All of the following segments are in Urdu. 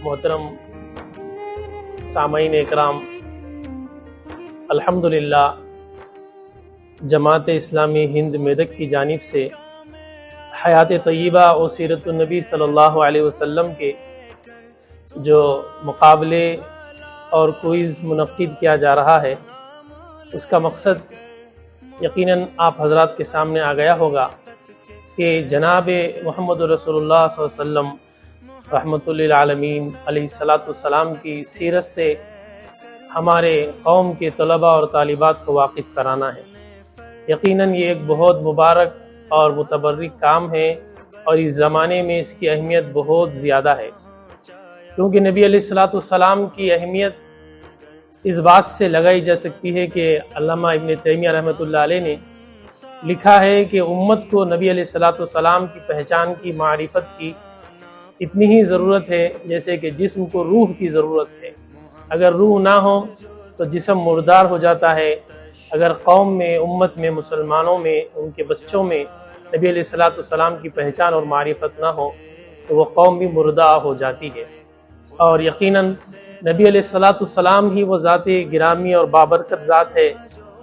محترم سامعین اکرام، الحمدللہ جماعت اسلامی ہند میدک کی جانب سے حیات طیبہ و سیرت النبی صلی اللہ علیہ وسلم کے جو مقابلے اور کوئز منعقد کیا جا رہا ہے، اس کا مقصد یقیناً آپ حضرات کے سامنے آ گیا ہوگا کہ جناب محمد رسول اللہ صلی اللہ علیہ وسلم رحمۃ للعالمین علیہ الصلاۃ والسلام کی سیرت سے ہمارے قوم کے طلباء اور طالبات کو واقف کرانا ہے۔ یقیناً یہ ایک بہت مبارک اور متبرک کام ہے، اور اس زمانے میں اس کی اہمیت بہت زیادہ ہے، کیونکہ نبی علیہ الصلاۃ والسلام کی اہمیت اس بات سے لگائی جا سکتی ہے کہ علامہ ابن تیمیہ رحمۃ اللہ علیہ نے لکھا ہے کہ امت کو نبی علیہ الصلاۃ والسلام کی پہچان کی، معرفت کی اتنی ہی ضرورت ہے جیسے کہ جسم کو روح کی ضرورت ہے۔ اگر روح نہ ہو تو جسم مردار ہو جاتا ہے۔ اگر قوم میں، امت میں، مسلمانوں میں، ان کے بچوں میں نبی علیہ الصلاۃ والسلام کی پہچان اور معرفت نہ ہو تو وہ قوم بھی مردہ ہو جاتی ہے۔ اور یقیناً نبی علیہ الصلاۃ والسلام ہی وہ ذات گرامی اور بابرکت ذات ہے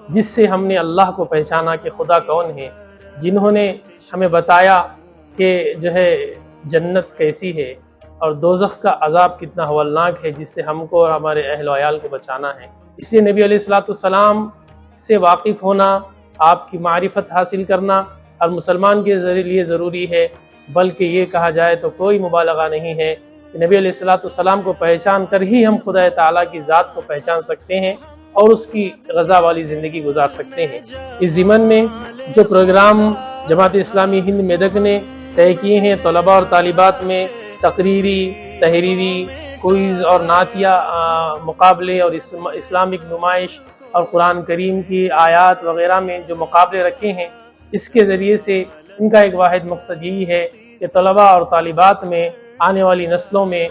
جس سے ہم نے اللہ کو پہچانا کہ خدا کون ہے، جنہوں نے ہمیں بتایا کہ جو ہے جنت کیسی ہے اور دوزخ کا عذاب کتنا ہولناک ہے، جس سے ہم کو اور ہمارے اہل و عیال کو بچانا ہے۔ اس لیے نبی علیہ الصلاۃ والسلام سے واقف ہونا، آپ کی معرفت حاصل کرنا اور مسلمان کے لیے ضروری ہے، بلکہ یہ کہا جائے تو کوئی مبالغہ نہیں ہے کہ نبی علیہ الصلاۃ والسلام کو پہچان کر ہی ہم خدا تعالیٰ کی ذات کو پہچان سکتے ہیں اور اس کی رضا والی زندگی گزار سکتے ہیں۔ اس ضمن میں جو پروگرام جماعت اسلامی ہند میدک نے طے کیے ہیں، طلباء اور طالبات میں تقریری، تحریری، کوئز اور نعتیہ مقابلے اور اسلامک نمائش اور قرآن کریم کی آیات وغیرہ میں جو مقابلے رکھے ہیں، اس کے ذریعے سے ان کا ایک واحد مقصد یہی ہے کہ طلباء اور طالبات میں، آنے والی نسلوں میں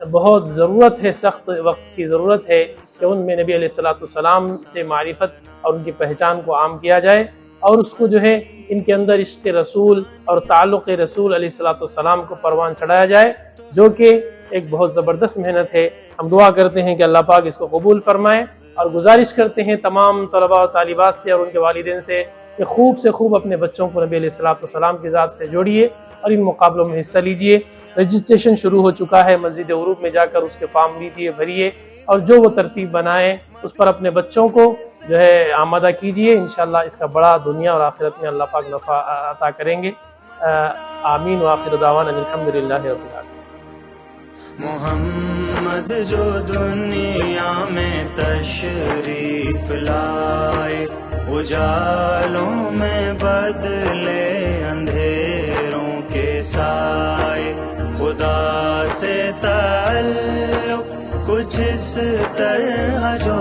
بہت ضرورت ہے، سخت وقت کی ضرورت ہے کہ ان میں نبی علیہ الصلاۃ والسلام سے معرفت اور ان کی پہچان کو عام کیا جائے، اور اس کو جو ہے ان کے اندر عشق رسول اور تعلق رسول علیہ الصلاۃ والسلام کو پروان چڑھایا جائے، جو کہ ایک بہت زبردست محنت ہے۔ ہم دعا کرتے ہیں کہ اللہ پاک اس کو قبول فرمائے، اور گزارش کرتے ہیں تمام طلباء اور طالبات سے اور ان کے والدین سے کہ خوب سے خوب اپنے بچوں کو نبی علیہ الصلاۃ والسلام کی ذات سے جوڑیے اور ان مقابلوں میں حصہ لیجئے۔ رجسٹریشن شروع ہو چکا ہے، مسجد عروب میں جا کر اس کے فارم لیجئے، بھریے، اور جو وہ ترتیب بنائیں اس پر اپنے بچوں کو جو ہے آمادہ کیجئے۔ انشاءاللہ اس کا بڑا دنیا اور آخرت میں اللہ پاک نفع عطا کریں گے۔ آمین وآخر دعوانا الحمدللہ رب العالمین۔ محمد جو دنیا میں تشریف لائے، اجالوں میں بدلے اندھیروں کے سائے، خدا سے تعلق کچھ اس طرح جو